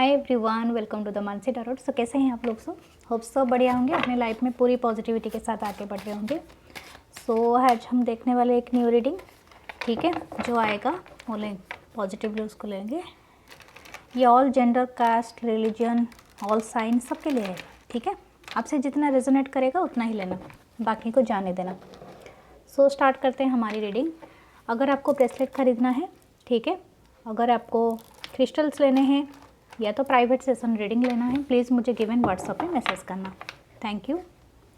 Hi everyone, welcome to the Mansi tarot. So कैसे हैं आप लोग? होप सब बढ़िया होंगे, अपने लाइफ में पूरी पॉजिटिविटी के साथ आगे बढ़ रहे होंगे। सो आज हम देखने वाले एक न्यू रीडिंग, ठीक है, जो आएगा वो लेंगे पॉजिटिवली, उसको लेंगे। ये all gender, caste, religion, all sign सबके लिए है, ठीक है। आपसे जितना रेजोनेट करेगा उतना ही लेना, बाकी को जाने देना। सो स्टार्ट करते हैं हमारी रीडिंग। अगर आपको ब्रेसलेट खरीदना है, ठीक है, अगर आपको क्रिस्टल्स लेने हैं या तो प्राइवेट सेशन रीडिंग लेना है, प्लीज़ मुझे गिवन व्हाट्सएप पे मैसेज करना। Thank you,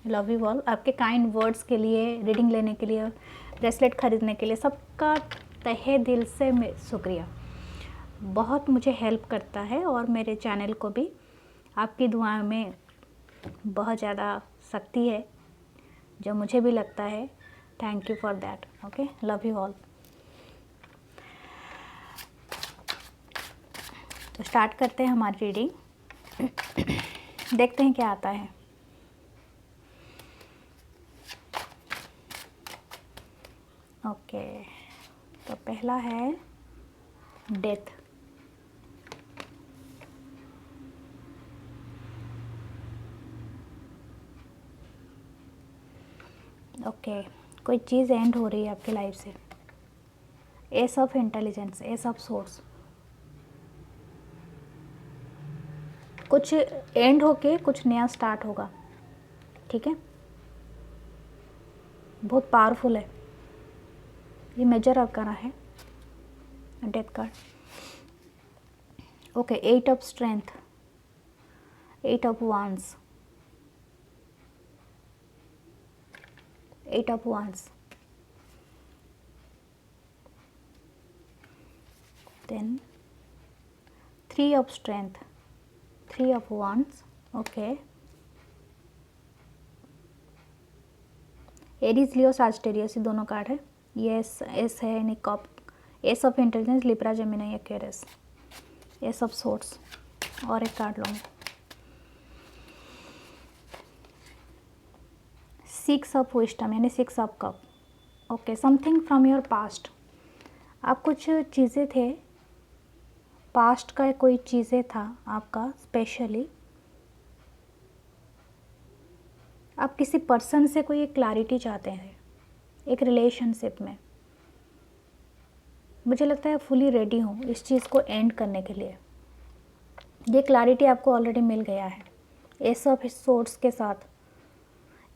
love you all. आपके काइंड वर्ड्स के लिए, रीडिंग लेने के लिए, ब्रेसलेट खरीदने के लिए, सबका तहे दिल से शुक्रिया। बहुत मुझे हेल्प करता है और मेरे चैनल को भी आपकी दुआओं में बहुत ज़्यादा शक्ति है, जो मुझे भी लगता है। Thank you for that. Okay, love you all. तो स्टार्ट करते हैं हमारी रीडिंग, देखते हैं क्या आता है। ओके, तो पहला है डेथ। ओके, कोई चीज़ एंड हो रही है आपकी लाइफ से। S of intelligence, S of source, कुछ एंड होके कुछ नया स्टार्ट होगा, ठीक है। बहुत पावरफुल है, ये मेजर अरकाना है death card. Okay, 8 of strength, 8 of wands, 8 of wands, then 3 of strength, 3 of wands. Okay, Aries, Leo, Sagittarius, ये दोनों कार्ड है। ये एस है यानी cup, ace of intelligence, Libra, Gemini, Aquarius, ace of source. और एक card लूँगी, 6 of wisdom यानी 6 of cup. Okay, something from your past. आप कुछ चीज़ें थे, पास्ट का कोई चीज़ें था आपका स्पेशली, आप किसी पर्सन से कोई एक क्लैरिटी चाहते हैं, एक रिलेशनशिप में। मुझे लगता है फुली रेडी हूँ इस चीज़ को एंड करने के लिए। ये क्लैरिटी आपको ऑलरेडी मिल गया है एस ऑफ सोर्स के साथ,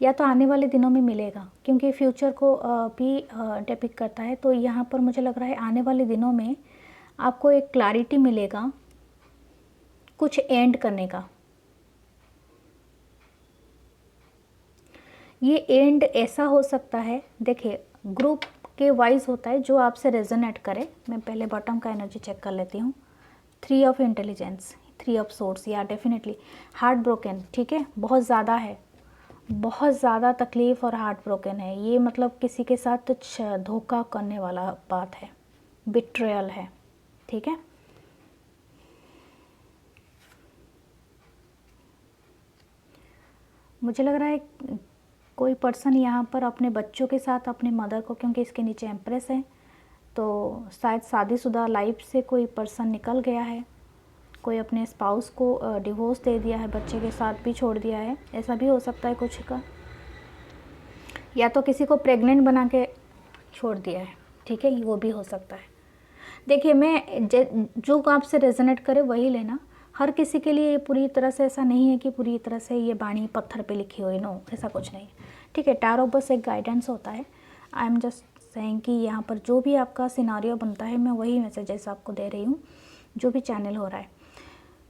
या तो आने वाले दिनों में मिलेगा, क्योंकि फ्यूचर को भी डिपिक्ट करता है। तो यहाँ पर मुझे लग रहा है आने वाले दिनों में आपको एक क्लैरिटी मिलेगा कुछ एंड करने का। ये एंड ऐसा हो सकता है, देखिए ग्रुप के वाइज होता है, जो आपसे रेजोनेट करे। मैं पहले बॉटम का एनर्जी चेक कर लेती हूँ। 3 ऑफ इंटेलिजेंस, 3 ऑफ सोर्स, या डेफिनेटली हार्ट ब्रोकन, ठीक है, बहुत ज़्यादा है, बहुत ज़्यादा तकलीफ़ और हार्ट ब्रोकन है ये। मतलब किसी के साथ धोखा करने वाला बात है, बिट्रेयल है, ठीक है। मुझे लग रहा है कोई पर्सन यहाँ पर अपने बच्चों के साथ अपने मदर को, क्योंकि इसके नीचे एम्प्रेस है, तो शायद शादीशुदा लाइफ से कोई पर्सन निकल गया है, कोई अपने स्पाउस को डिवोर्स दे दिया है, बच्चे के साथ भी छोड़ दिया है, ऐसा भी हो सकता है कुछ का। या तो किसी को प्रेग्नेंट बना के छोड़ दिया है, ठीक है, वो भी हो सकता है। देखिए, मैं जो आपसे रेजोनेट करे वही लेना। हर किसी के लिए पूरी तरह से ऐसा नहीं है कि पूरी तरह से ये बाणी पत्थर पे लिखी हुई, नो, ऐसा कुछ नहीं, ठीक है। टैरो बस एक गाइडेंस होता है। आई एम जस्ट सेइंग कि यहाँ पर जो भी आपका सिनारियो बनता है, मैं वही मैसेजेस आपको दे रही हूँ, जो भी चैनल हो रहा है।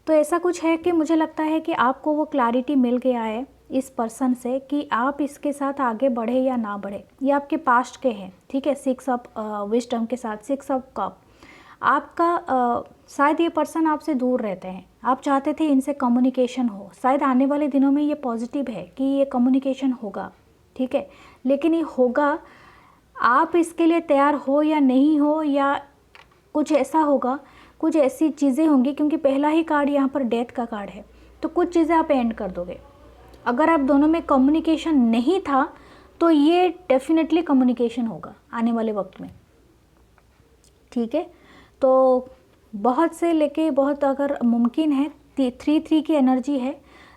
तो ऐसा कुछ है कि मुझे लगता है कि आपको वो क्लैरिटी मिल गया है इस पर्सन से कि आप इसके साथ आगे बढ़े या ना बढ़े। ये आपके पास्ट के हैं, ठीक है। 6 ऑफ विजडम के साथ 6 ऑफ कप, आपका शायद ये पर्सन आपसे दूर रहते हैं, आप चाहते थे इनसे कम्युनिकेशन हो। शायद आने वाले दिनों में ये पॉजिटिव है कि ये कम्युनिकेशन होगा, ठीक है, लेकिन ये होगा, आप इसके लिए तैयार हो या नहीं हो, या कुछ ऐसा होगा, कुछ ऐसी चीज़ें होंगी, क्योंकि पहला ही कार्ड यहाँ पर डेथ का कार्ड है, तो कुछ चीज़ें आप एंड कर दोगे। अगर आप दोनों में कम्युनिकेशन नहीं था तो ये डेफिनेटली कम्युनिकेशन होगा आने वाले वक्त में, ठीक है। तो बहुत से लेके बहुत, अगर मुमकिन है 3-3 की एनर्जी है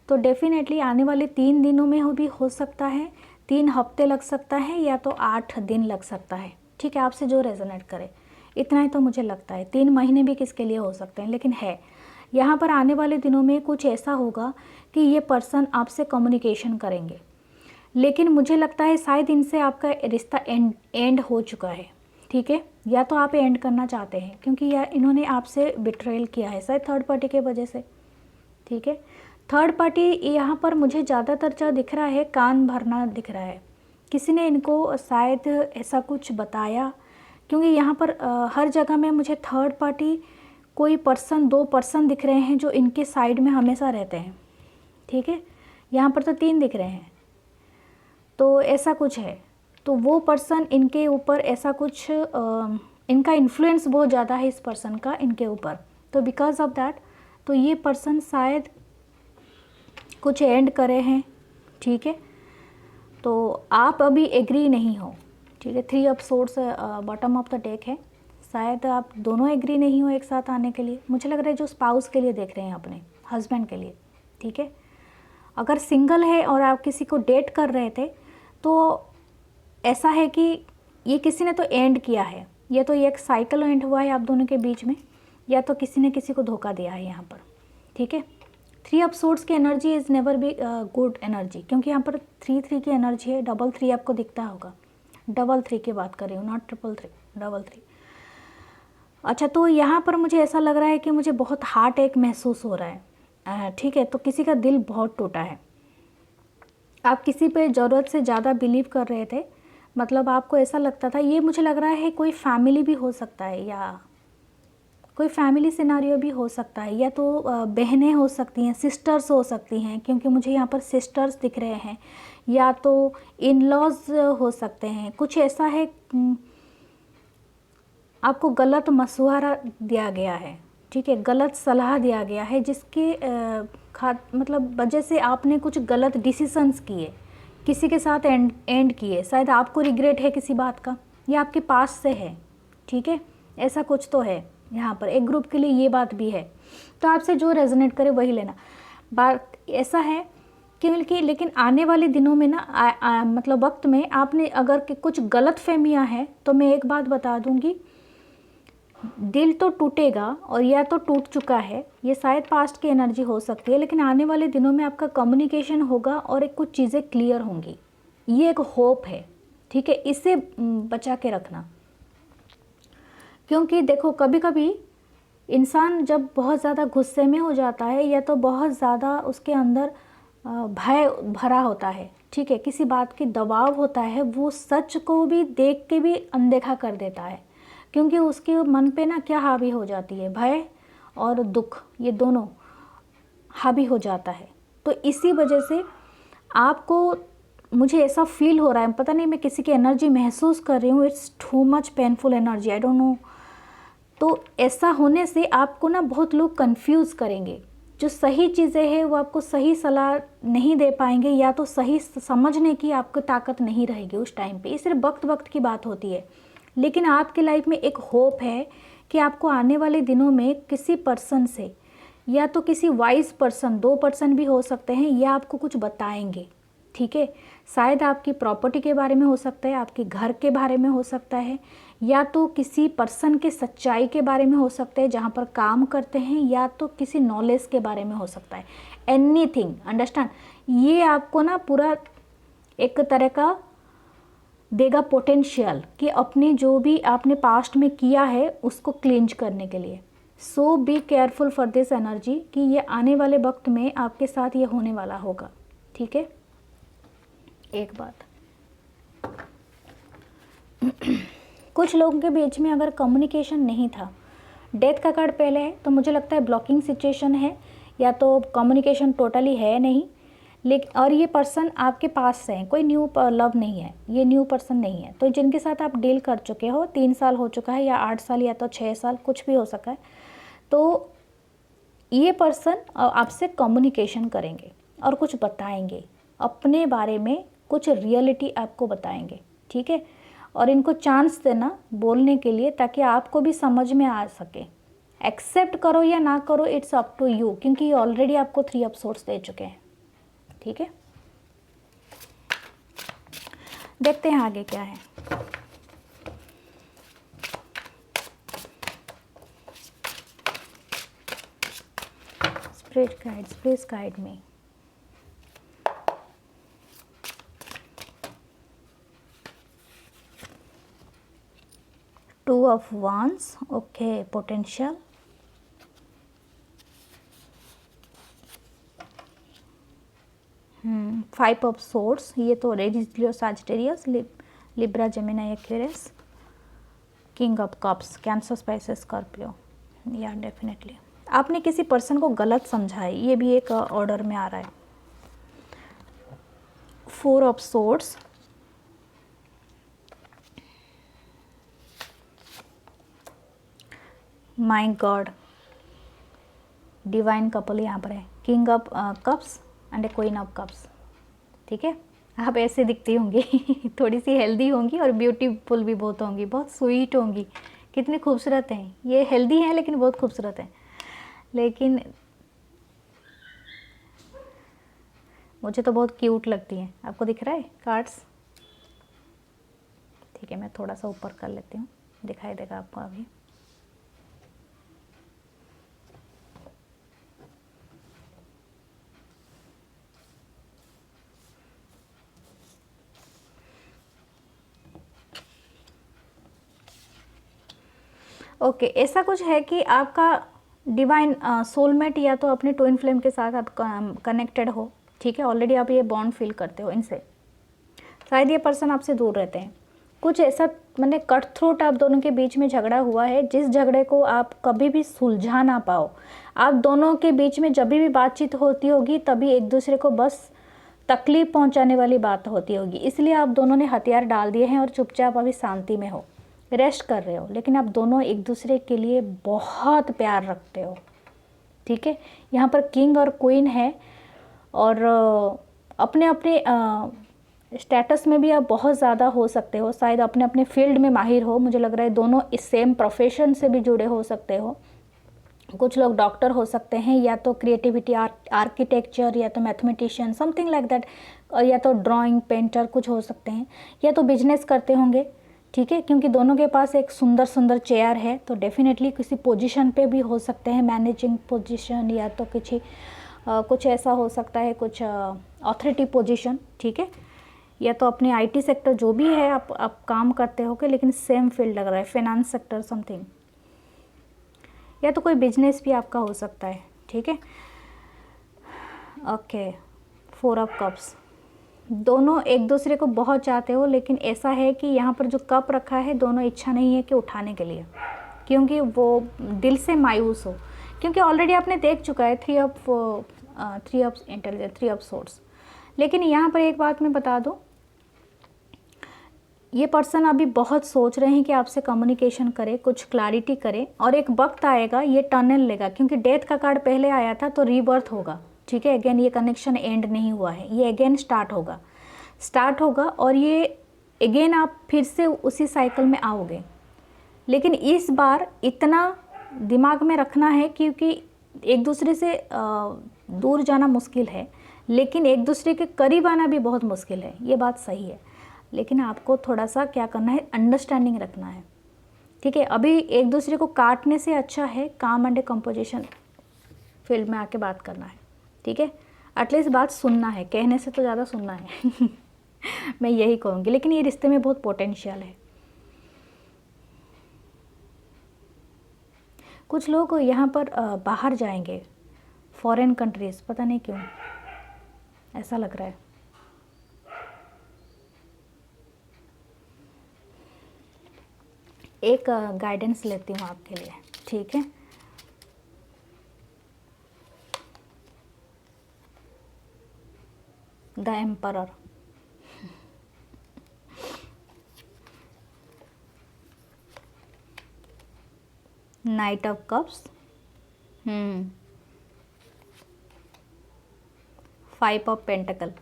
तो डेफिनेटली आने वाले 3 दिनों में भी हो सकता है, 3 हफ्ते लग सकता है, या तो 8 दिन लग सकता है। ठीक है, आपसे जो रेजोनेट करे, इतना ही तो मुझे लगता है। 3 महीने भी किसके लिए हो सकते हैं, लेकिन है यहाँ पर आने वाले दिनों में कुछ ऐसा होगा कि ये पर्सन आपसे कम्युनिकेशन करेंगे, लेकिन मुझे लगता है शायद इनसे आपका रिश्ता एंड हो चुका है। ठीक है, या तो आप एंड करना चाहते हैं क्योंकि यार इन्होंने आपसे बिट्रेयल किया है शायद थर्ड पार्टी के वजह से। ठीक है, थर्ड पार्टी यहाँ पर मुझे ज़्यादातर जो दिख रहा है कान भरना दिख रहा है। किसी ने इनको शायद ऐसा कुछ बताया, क्योंकि यहाँ पर हर जगह में मुझे थर्ड पार्टी कोई पर्सन, 2 पर्सन दिख रहे हैं जो इनके साइड में हमेशा रहते हैं। ठीक है, यहाँ पर तो 3 दिख रहे हैं, तो ऐसा कुछ है। तो वो पर्सन इनके ऊपर ऐसा कुछ इनका इन्फ्लुएंस बहुत ज़्यादा है इस पर्सन का इनके ऊपर, तो बिकॉज ऑफ दैट तो ये पर्सन शायद कुछ एंड करे हैं। ठीक है, तो आप अभी एग्री नहीं हो। ठीक है, 3 of swords bottom of the deck है, शायद आप दोनों एग्री नहीं हो एक साथ आने के लिए। मुझे लग रहा है जो स्पाउस के लिए देख रहे हैं, अपने हस्बैंड के लिए। ठीक है, अगर सिंगल है और आप किसी को डेट कर रहे थे तो ऐसा है कि ये किसी ने तो एंड किया है, या तो ये एक साइकिल एंड हुआ है आप दोनों के बीच में, या तो किसी ने किसी को धोखा दिया है यहाँ पर। ठीक है, 3 ऑफ सोर्ड्स की energy is never be good energy, क्योंकि यहाँ पर 3-3 की एनर्जी है। 3-3 आपको दिखता होगा, 3-3 की बात कर रही हूँ, नॉट 3-3, 3-3। अच्छा, तो यहाँ पर मुझे ऐसा लग रहा है कि मुझे बहुत हार्ट एक महसूस हो रहा है। ठीक है, तो किसी का दिल बहुत टूटा है, आप किसी पे ज़रूरत से ज़्यादा बिलीव कर रहे थे, मतलब आपको ऐसा लगता था। ये मुझे लग रहा है कोई फैमिली भी हो सकता है, या कोई फैमिली सिनारियो भी हो सकता है, या तो बहनें हो सकती हैं, सिस्टर्स हो सकती हैं, क्योंकि मुझे यहाँ पर सिस्टर्स दिख रहे हैं, या तो इन लॉज हो सकते हैं। कुछ ऐसा है आपको गलत मशवरा दिया गया है। ठीक है, गलत सलाह दिया गया है, जिसके मतलब वजह से आपने कुछ गलत डिसीजंस किए, किसी के साथ एंड किए। शायद आपको रिग्रेट है किसी बात का, या आपके पास से है। ठीक है, ऐसा कुछ तो है यहाँ पर। एक ग्रुप के लिए ये बात भी है, तो आपसे जो रेजोनेट करे वही लेना। बात ऐसा है कि लेकिन आने वाले दिनों में ना मतलब वक्त में आपने अगर कुछ गलत फहमियाँ हैं, तो मैं एक बात बता दूँगी, दिल तो टूटेगा, और या तो टूट चुका है, ये शायद पास्ट की एनर्जी हो सकती है, लेकिन आने वाले दिनों में आपका कम्युनिकेशन होगा और एक कुछ चीज़ें क्लियर होंगी। ये एक होप है। ठीक है, इसे बचा के रखना, क्योंकि देखो कभी कभी इंसान जब बहुत ज़्यादा गुस्से में हो जाता है, या तो बहुत ज़्यादा उसके अंदर भय भरा होता है। ठीक है, किसी बात की दबाव होता है, वो सच को भी देख के भी अनदेखा कर देता है, क्योंकि उसके मन पे ना क्या हावी हो जाती है, भय और दुख, ये दोनों हावी हो जाता है। तो इसी वजह से आपको, मुझे ऐसा फील हो रहा है, पता नहीं मैं किसी की एनर्जी महसूस कर रही हूँ, it's too much painful energy, I don't know. तो ऐसा होने से आपको ना बहुत लोग कंफ्यूज करेंगे, जो सही चीज़ें हैं वो आपको सही सलाह नहीं दे पाएंगे, या तो सही समझने की आपको ताकत नहीं रहेगी उस टाइम पे। ये सिर्फ वक्त की बात होती है, लेकिन आपकी लाइफ में एक होप है कि आपको आने वाले दिनों में किसी पर्सन से, या तो किसी वाइज पर्सन, 2 पर्सन भी हो सकते हैं, या आपको कुछ बताएंगे। ठीक है, शायद आपकी प्रॉपर्टी के बारे में हो सकता है, आपके घर के बारे में हो सकता है, या तो किसी पर्सन के सच्चाई के बारे में हो सकता है जहाँ पर काम करते हैं, या तो किसी नॉलेज के बारे में हो सकता है। एनीथिंग, अंडरस्टैंड, ये आपको ना पूरा एक तरह का देगा पोटेंशियल कि अपने जो भी आपने पास्ट में किया है उसको क्लींज करने के लिए। So be careful for this energy, कि ये आने वाले वक्त में आपके साथ ये होने वाला होगा। ठीक है, एक बात कुछ लोगों के बीच में अगर कम्युनिकेशन नहीं था, डेथ का कार्ड पहले है, तो मुझे लगता है ब्लॉकिंग सिचुएशन है, या तो कम्युनिकेशन टोटली है नहीं। लेकिन और ये पर्सन आपके पास से है, कोई न्यू लव नहीं है, ये न्यू पर्सन नहीं है। तो जिनके साथ आप डील कर चुके हो, 3 साल हो चुका है, या 8 साल, या तो 6 साल, कुछ भी हो सका है, तो ये पर्सन आपसे कम्युनिकेशन करेंगे और कुछ बताएंगे अपने बारे में, कुछ रियलिटी आपको बताएंगे। ठीक है, और इनको चांस देना बोलने के लिए, ताकि आपको भी समझ में आ सके। एक्सेप्ट करो या ना करो, इट्स अप टू यू, क्योंकि ये ऑलरेडी आपको 3 ऑफ सोर्स दे चुके हैं। ठीक है, देखते हैं आगे क्या है। Spirit guides, please guide me. Two of wands, okay, potential. Five of source, ये तो रेडिस, Leo, Sagittarius, Libra, Gemini, Aquarius. King of cups, Cancer, Pisces, Scorpio. या डेफिनेटली आपने किसी पर्सन को गलत समझा है, ये भी एक ऑर्डर में आ रहा है। Four of source, my God, divine couple यहाँ पर है। King of cups and queen of cups. ठीक है, आप ऐसे दिखती होंगी थोड़ी सी हेल्दी होंगी और ब्यूटीफुल भी बहुत होंगी, बहुत स्वीट होंगी। कितनी खूबसूरत हैं ये, हेल्दी हैं लेकिन बहुत खूबसूरत हैं। लेकिन मुझे तो बहुत क्यूट लगती हैं। आपको दिख रहा है कार्ड्स? ठीक है, मैं थोड़ा सा ऊपर कर लेती हूँ, दिखाई देगा आपको अभी। ओके, ऐसा कुछ है कि आपका डिवाइन सोलमेट या तो अपने ट्विन फ्लेम के साथ आप कनेक्टेड हो। ठीक है, ऑलरेडी आप ये बॉन्ड फील करते हो इनसे। शायद ये पर्सन आपसे दूर रहते हैं। कुछ ऐसा मैंने कट थ्रोट आप दोनों के बीच में झगड़ा हुआ है, जिस झगड़े को आप कभी भी सुलझा ना पाओ। आप दोनों के बीच में जब भी बातचीत होती होगी तभी एक दूसरे को बस तकलीफ पहुंचाने वाली बात होती होगी। इसलिए आप दोनों ने हथियार डाल दिए हैं और चुपचाप अभी शांति में हो, रेस्ट कर रहे हो। लेकिन आप दोनों एक दूसरे के लिए बहुत प्यार रखते हो। ठीक है, यहाँ पर किंग और क्वीन है और अपने अपने स्टेटस में भी आप बहुत ज़्यादा हो सकते हो। शायद अपने अपने फील्ड में माहिर हो। मुझे लग रहा है दोनों इस सेम प्रोफेशन से भी जुड़े हो सकते हो। कुछ लोग डॉक्टर हो सकते हैं, या तो क्रिएटिविटी, आर्किटेक्चर, या तो मैथमेटिशियन, समथिंग लाइक दैट, या तो ड्राइंग, पेंटर कुछ हो सकते हैं, या तो बिजनेस करते होंगे। ठीक है, क्योंकि दोनों के पास एक सुंदर सुंदर चेयर है, तो डेफिनेटली किसी पोजीशन पे भी हो सकते हैं, मैनेजिंग पोजीशन, या तो कुछ ऐसा हो सकता है, कुछ अथॉरिटी पोजीशन। ठीक है, या तो अपने आईटी सेक्टर जो भी है आप काम करते होगे, लेकिन सेम फील्ड लग रहा है, फाइनेंस सेक्टर समथिंग, या तो कोई बिजनेस भी आपका हो सकता है। ठीक है, ओके, फोर ऑफ कप्स, दोनों एक दूसरे को बहुत चाहते हो, लेकिन ऐसा है कि यहाँ पर जो कप रखा है, दोनों इच्छा नहीं है कि उठाने के लिए, क्योंकि वो दिल से मायूस हो, क्योंकि ऑलरेडी आपने देख चुका है three of intelligence, three of source. लेकिन यहाँ पर एक बात मैं बता दूँ, ये पर्सन अभी बहुत सोच रहे हैं कि आपसे कम्युनिकेशन करे, कुछ क्लैरिटी करे, और एक वक्त आएगा ये टर्नल लेगा, क्योंकि डेथ का कार्ड पहले आया था, तो रीबर्थ होगा। ठीक है, अगेन ये कनेक्शन एंड नहीं हुआ है, ये अगेन स्टार्ट होगा और ये अगेन आप फिर से उसी साइकिल में आओगे। लेकिन इस बार इतना दिमाग में रखना है, क्योंकि एक दूसरे से दूर जाना मुश्किल है, लेकिन एक दूसरे के करीब आना भी बहुत मुश्किल है, ये बात सही है। लेकिन आपको थोड़ा सा क्या करना है, अंडरस्टैंडिंग रखना है। ठीक है, अभी एक दूसरे को काटने से अच्छा है काम एंड कंपोजिशन फील्ड में आके बात करना है। ठीक है, एटलीस्ट बात सुनना है, कहने से तो ज़्यादा सुनना है मैं यही कहूँगी। लेकिन ये रिश्ते में बहुत पोटेंशियल है। कुछ लोग यहाँ पर बाहर जाएंगे, फॉरेन कंट्रीज़, पता नहीं क्यों ऐसा लग रहा है। एक गाइडेंस लेती हूँ आपके लिए। ठीक है, the emperor, night of cups, five of pentacle.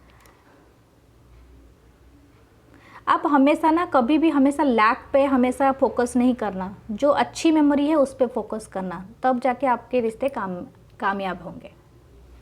आप हमेशा ना कभी भी हमेशा लैक पे हमेशा फोकस नहीं करना, जो अच्छी मेमोरी है उस पे फोकस करना, तब जाके आपके रिश्ते कामयाब होंगे।